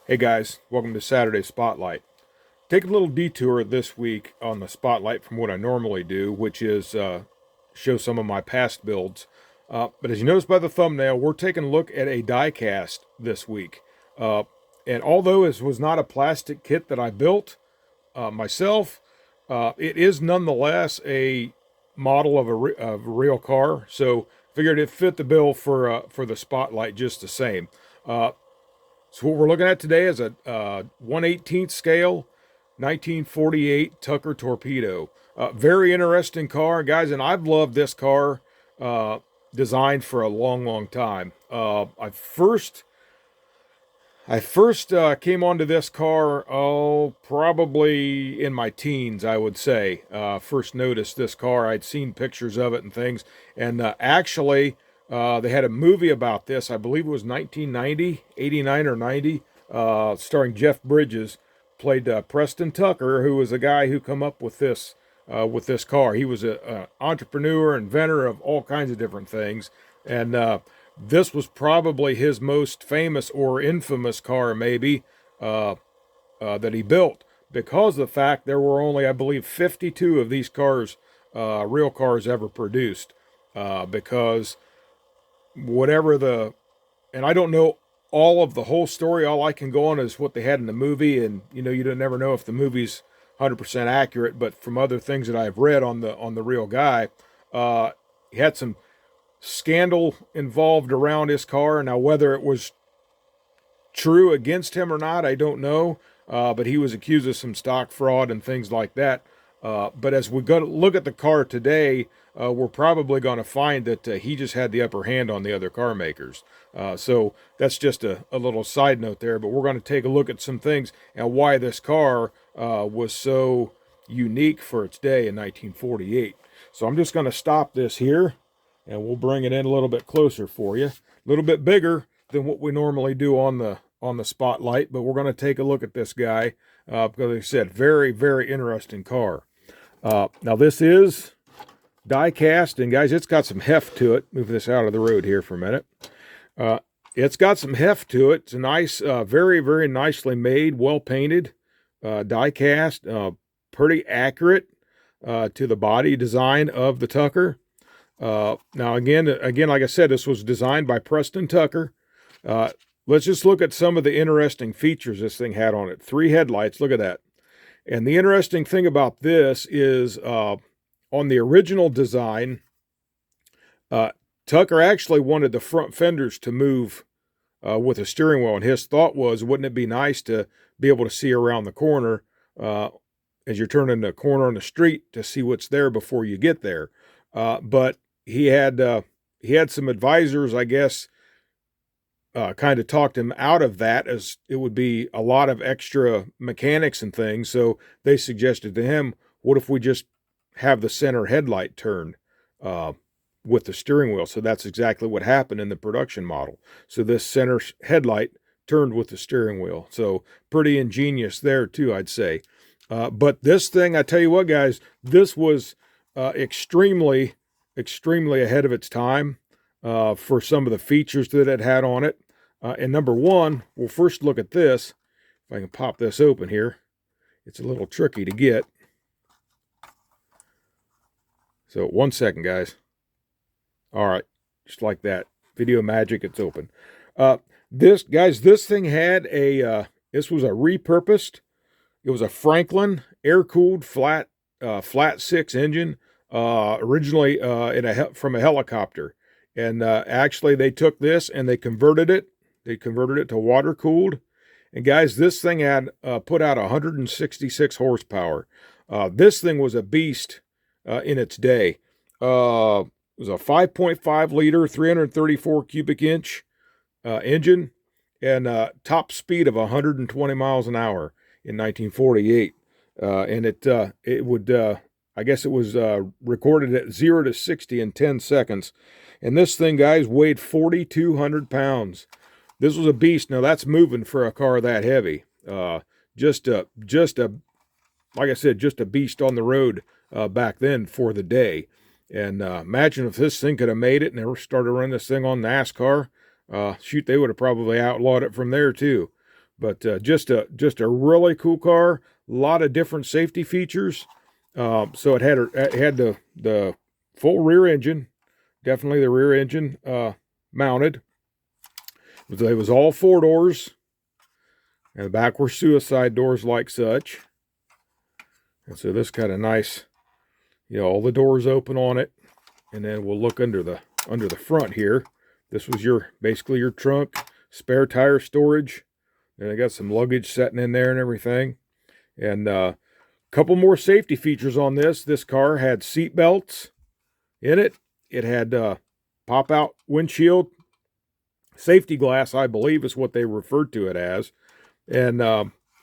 Hey guys, welcome to Saturday Spotlight. Take a little detour this week on the Spotlight from what I normally do, which is show some of my past builds. But as you notice by the thumbnail, we're taking a look at a die cast this week. Uh, and although this was not a plastic kit that I built myself, it is nonetheless a model of of a real car. So figured it fit the bill for the Spotlight just the same. Uh, so what we're looking at today is a 1/18th scale 1948 Tucker Torpedo. Very interesting car, guys, and I've loved this car uh, design for a long, long time. I first came onto this car, probably in my teens, I would say. First noticed this car. I'd seen pictures of it and things. And actually, they had a movie about this. I believe it was 1990, 89 or 90, starring Jeff Bridges. Played Preston Tucker, who was a guy who come up with this car. He was an entrepreneur, inventor of all kinds of different things. And this was probably his most famous or infamous car, maybe, that he built, because of the fact there were only, I believe, 52 of these cars, real cars, ever produced. Because whatever and I don't know all of the whole story. All I can go on is what they had in the movie, and you don't never know if the movie's 100% accurate. But from other things that I've read on the real guy, he had some scandal involved around his car. Now, whether it was true against him or not, I don't know. But he was accused of some stock fraud and things like that. But as we go to look at the car today, we're probably going to find that he just had the upper hand on the other car makers. So that's just a little side note there. But we're going to take a look at some things and why this car was so unique for its day in 1948. So I'm just going to stop this here, and we'll bring it in a little bit closer for you. A little bit bigger than what we normally do on the Spotlight, but we're going to take a look at this guy because, like I said, very, very interesting car. Now this is die cast, and guys, it's got some heft to it. Move this out of the road here for a minute. It's got some heft to it. It's a nice, very, very nicely made, well painted die cast. Pretty accurate to the body design of the Tucker. Now again, like I said, this was designed by Preston Tucker. Let's just look at some of the interesting features this thing had on it. 3 headlights, look at that. And the interesting thing about this is on the original design, Tucker actually wanted the front fenders to move with a steering wheel. And his thought was, wouldn't it be nice to be able to see around the corner as you're turning the corner on the street to see what's there before you get there? But he had some advisors, I guess, kind of talked him out of that, as it would be a lot of extra mechanics and things. So they suggested to him, what if we just have the center headlight turned with the steering wheel? So that's exactly what happened in the production model. So this center headlight turned with the steering wheel. So pretty ingenious there too, I'd say. But this thing, I tell you what, guys, this was extremely, extremely ahead of its time for some of the features that it had on it. And number one, we'll first look at this. If I can pop this open here, it's a little tricky to get. So 1 second, guys. All right, just like that. Video magic, it's open. This thing had this was a repurposed. It was a Franklin air-cooled flat 6 engine, originally from a helicopter. And actually, they took this and they converted it. They converted it to water cooled. And guys, this thing had put out 166 horsepower. This thing was a beast in its day. It was a 5.5 liter, 334 cubic inch engine, and top speed of 120 miles an hour in 1948. And it would, I guess it was recorded at 0 to 60 in 10 seconds. And this thing, guys, weighed 4,200 pounds. This was a beast. Now that's moving for a car that heavy. Just a, like I said, just a beast on the road back then for the day. And imagine if this thing could have made it and they started running this thing on NASCAR. Shoot, they would have probably outlawed it from there too. But just a really cool car. A lot of different safety features. So it had the full rear engine, definitely the rear engine mounted. It was all 4 doors, and the back were suicide doors like such. And so this kind of nice, all the doors open on it. And then we'll look under the front here. This was basically your trunk, spare tire storage. And I got some luggage sitting in there and everything. And a couple more safety features on this. This car had seat belts in it. It had pop-out windshield. Safety glass, I believe, is what they referred to it as. And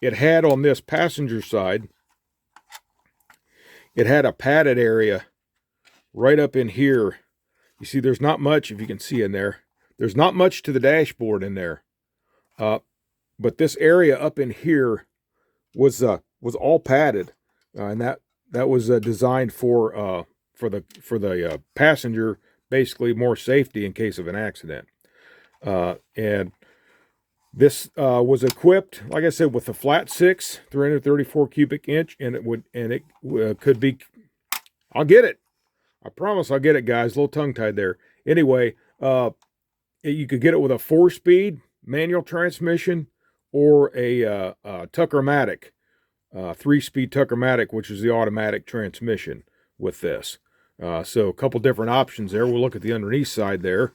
it had on this passenger side, it had a padded area right up in here. You see, there's not much, if you can see in there. There's not much to the dashboard in there. But this area up in here was all padded. And that was designed for the passenger, basically more safety in case of an accident. And this was equipped, like I said, with a flat 6, 334 cubic inch, and it could be. I'll get it. I promise I'll get it, guys. A little tongue-tied there. Anyway, you could get it with a 4-speed manual transmission or a Tucker-matic, 3-speed Tucker-matic, which is the automatic transmission with this. So a couple different options there. We'll look at the underneath side there.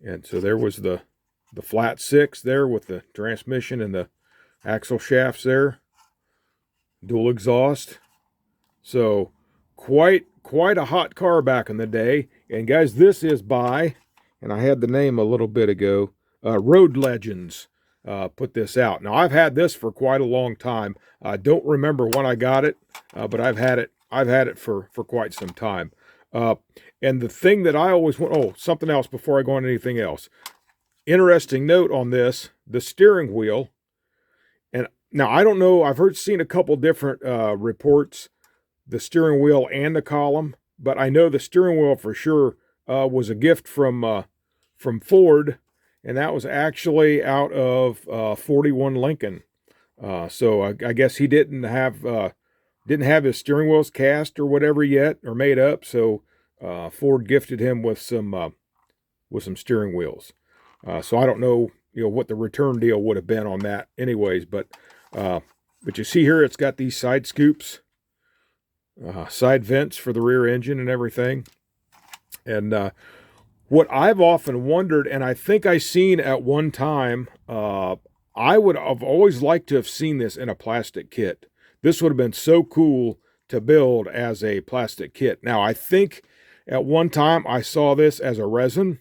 And so there was the flat 6 there with the transmission and the axle shafts there. Dual exhaust. So quite a hot car back in the day. And guys, this is by, and I had the name a little bit ago, Road Legends put this out. Now I've had this for quite a long time. I don't remember when I got it, but I've had it for quite some time. And the thing that I always want, something else before I go on anything else. Interesting note on this, the steering wheel. And now I don't know, I've seen a couple different reports, the steering wheel and the column, but I know the steering wheel for sure was a gift from Ford, and that was actually out of 41 Lincoln. So I guess he didn't have his steering wheels cast or whatever yet, or made up. So Ford gifted him with some steering wheels. So I don't know, what the return deal would have been on that, anyways. But you see here, it's got these side scoops, side vents for the rear engine and everything. And what I've often wondered, and I think I seen at one time, I would have always liked to have seen this in a plastic kit. This would have been so cool to build as a plastic kit. Now, I think at one time I saw this as a resin.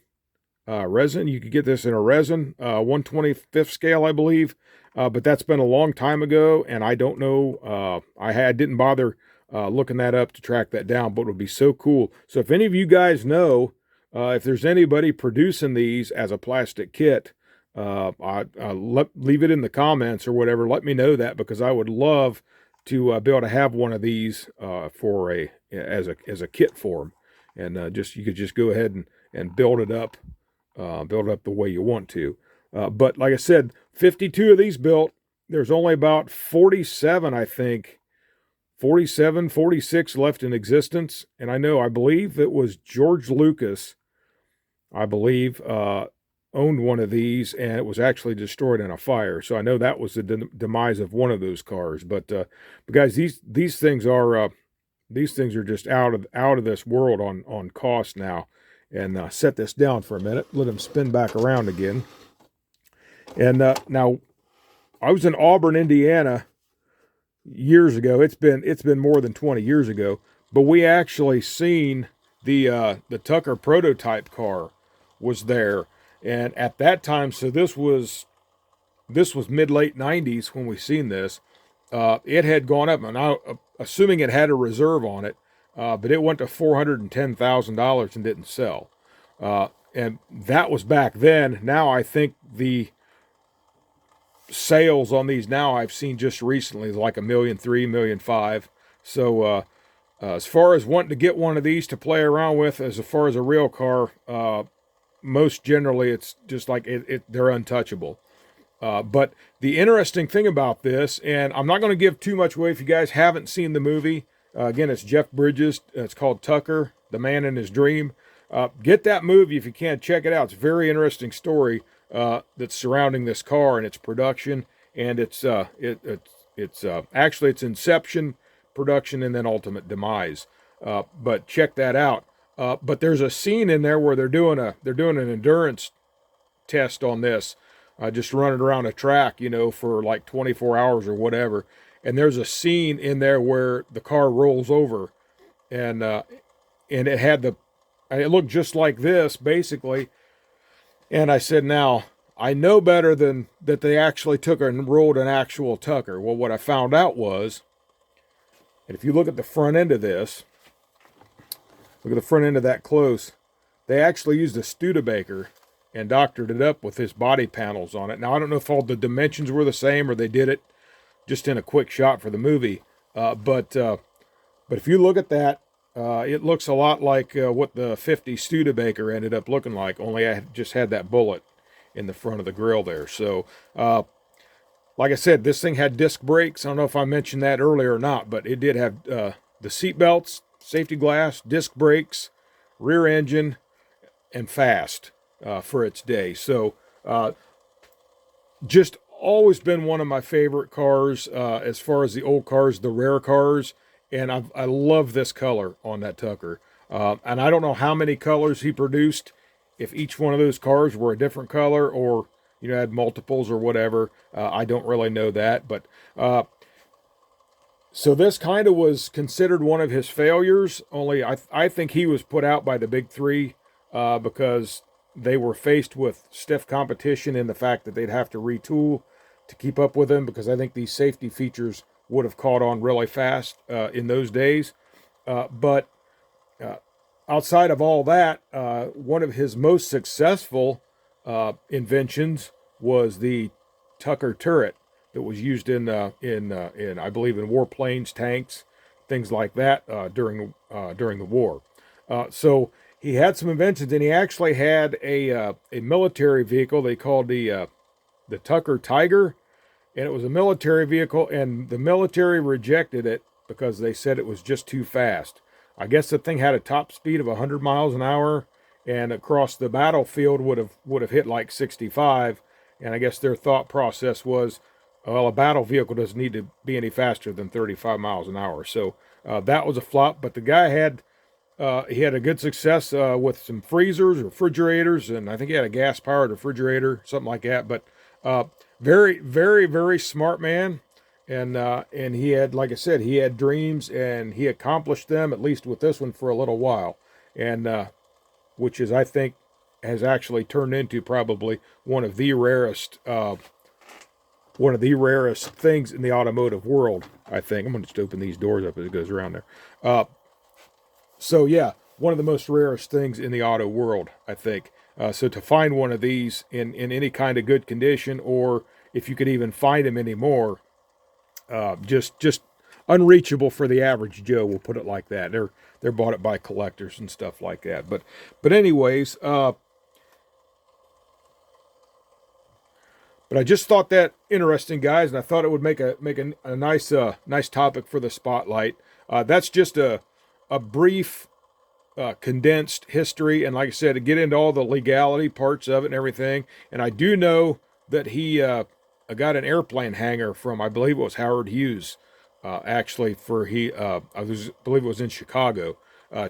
You could get this in a resin, 1/25th scale, I believe. But that's been a long time ago, and I don't know. I didn't bother looking that up to track that down, but it would be so cool. So if any of you guys know, if there's anybody producing these as a plastic kit, leave it in the comments or whatever. Let me know that, because I would love to be able to have one of these as a kit form, and you could just go ahead and build it up the way you want to. But like I said, 52 of these built. There's only about 47, I think, 47, 46 left in existence. And I believe it was George Lucas, I believe, owned one of these, and it was actually destroyed in a fire. So I know that was the demise of one of those cars. But guys, these things are just out of this world on cost now. And set this down for a minute, let them spin back around again. And now, I was in Auburn, Indiana, years ago. It's been more than 20 years ago, but we actually seen the Tucker prototype car was there, and at that time, so this was mid-late 90s when we seen this. It had gone up, and I assuming it had a reserve on it. But it went to $410,000 and didn't sell. And that was back then. Now I think the sales on these now I've seen just recently is like $1.3 million, $1.5 million. So as far as wanting to get one of these to play around with, as far as a real car, most generally it's just like they're untouchable. But the interesting thing about this, and I'm not going to give too much away if you guys haven't seen the movie. Again, it's Jeff Bridges. It's called Tucker, the Man in His Dream. Get that movie if you can. Check it out. It's a very interesting story that's surrounding this car and its production, and it's actually its inception, production, and then ultimate demise. But check that out. But there's a scene in there where they're doing an endurance test on this, just running around a track, for like 24 hours or whatever. And there's a scene in there where the car rolls over, and it looked just like this basically. And I said, now I know better than that they actually took and rolled an actual Tucker. Well, what I found out was, and if you look at the front end of this, look at the front end of that close, they actually used a Studebaker and doctored it up with his body panels on it. Now, I don't know if all the dimensions were the same or they did it just in a quick shot for the movie. But if you look at that, it looks a lot like what the 50 Studebaker ended up looking like, only I just had that bullet in the front of the grill there. So, like I said, this thing had disc brakes. I don't know if I mentioned that earlier or not, but it did have the seat belts, safety glass, disc brakes, rear engine, and fast for its day. So just always been one of my favorite cars as far as the old cars, the rare cars. And I love this color on that Tucker. And I don't know how many colors he produced, if each one of those cars were a different color or, had multiples or whatever. I don't really know that. But so this kind of was considered one of his failures, only I think he was put out by the big three because they were faced with stiff competition in the fact that they'd have to retool to keep up with him, because I think these safety features would have caught on really fast in those days. But outside of all that, one of his most successful inventions was the Tucker turret that was used in I believe in warplanes, tanks, things like that during the war. So he had some inventions, and he actually had a military vehicle they called the Tucker Tiger, and it was a military vehicle, and the military rejected it because they said it was just too fast. I guess the thing had a top speed of 100 miles an hour, and across the battlefield would have hit like 65. And I guess their thought process was, well, a battle vehicle doesn't need to be any faster than 35 miles an hour. So that was a flop. But the guy had a good success with some freezers, refrigerators, and I think he had a gas-powered refrigerator, something like that. But very, very, very smart man. And he had, like I said, he had dreams, and he accomplished them, at least with this one, for a little while. And which is, I think, has actually turned into probably one of the rarest things in the automotive world, I think. I'm going to just open these doors up as it goes around there. So yeah, one of the most rarest things in the auto world, I think. So to find one of these in any kind of good condition, or if you could even find them anymore, just unreachable for the average Joe, we'll put it like that. They're bought it by collectors and stuff like that. But anyways, but I just thought that interesting, guys, and I thought it would make a nice nice topic for the spotlight. That's just a brief, condensed history, and like I said, to get into all the legality parts of it and everything. And I do know that he got an airplane hangar from, I believe it was Howard Hughes, actually, I believe it was in Chicago,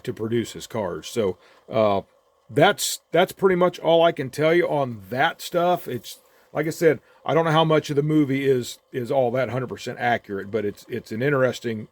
to produce his cars. So that's pretty much all I can tell you on that stuff. It's, like I said, I don't know how much of the movie is all that 100% accurate, but it's an interesting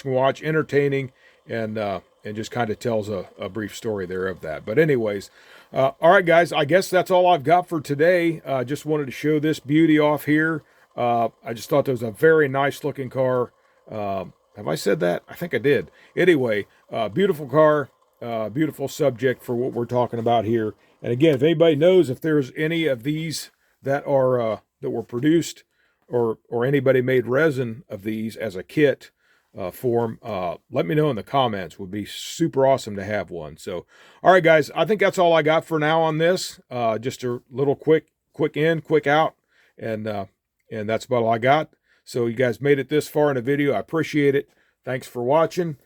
watch, entertaining, and just kind of tells a brief story there of that. But anyways, all right, guys, I guess that's all I've got for today. Just wanted to show this beauty off here. I just thought that was a very nice looking car. Have I said that? I think I did. Anyway, beautiful car, beautiful subject for what we're talking about here. And again, if anybody knows if there's any of these that were produced, or anybody made resin of these as a kit form, let me know in the comments. Would be super awesome to have one. So, all right, guys, I think that's all I got for now on this. Just a little quick in, quick out, And that's about all I got. So you guys made it this far in the video. I appreciate it. Thanks for watching.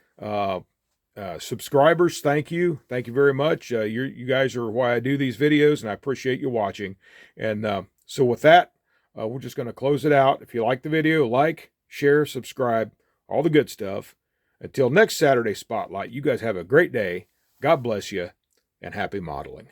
Subscribers, thank you. Thank you very much. You guys are why I do these videos, and I appreciate you watching. And so with that, we're just going to close it out. If you like the video, like, share, subscribe, all the good stuff. Until next Saturday Spotlight, you guys have a great day. God bless you, and happy modeling.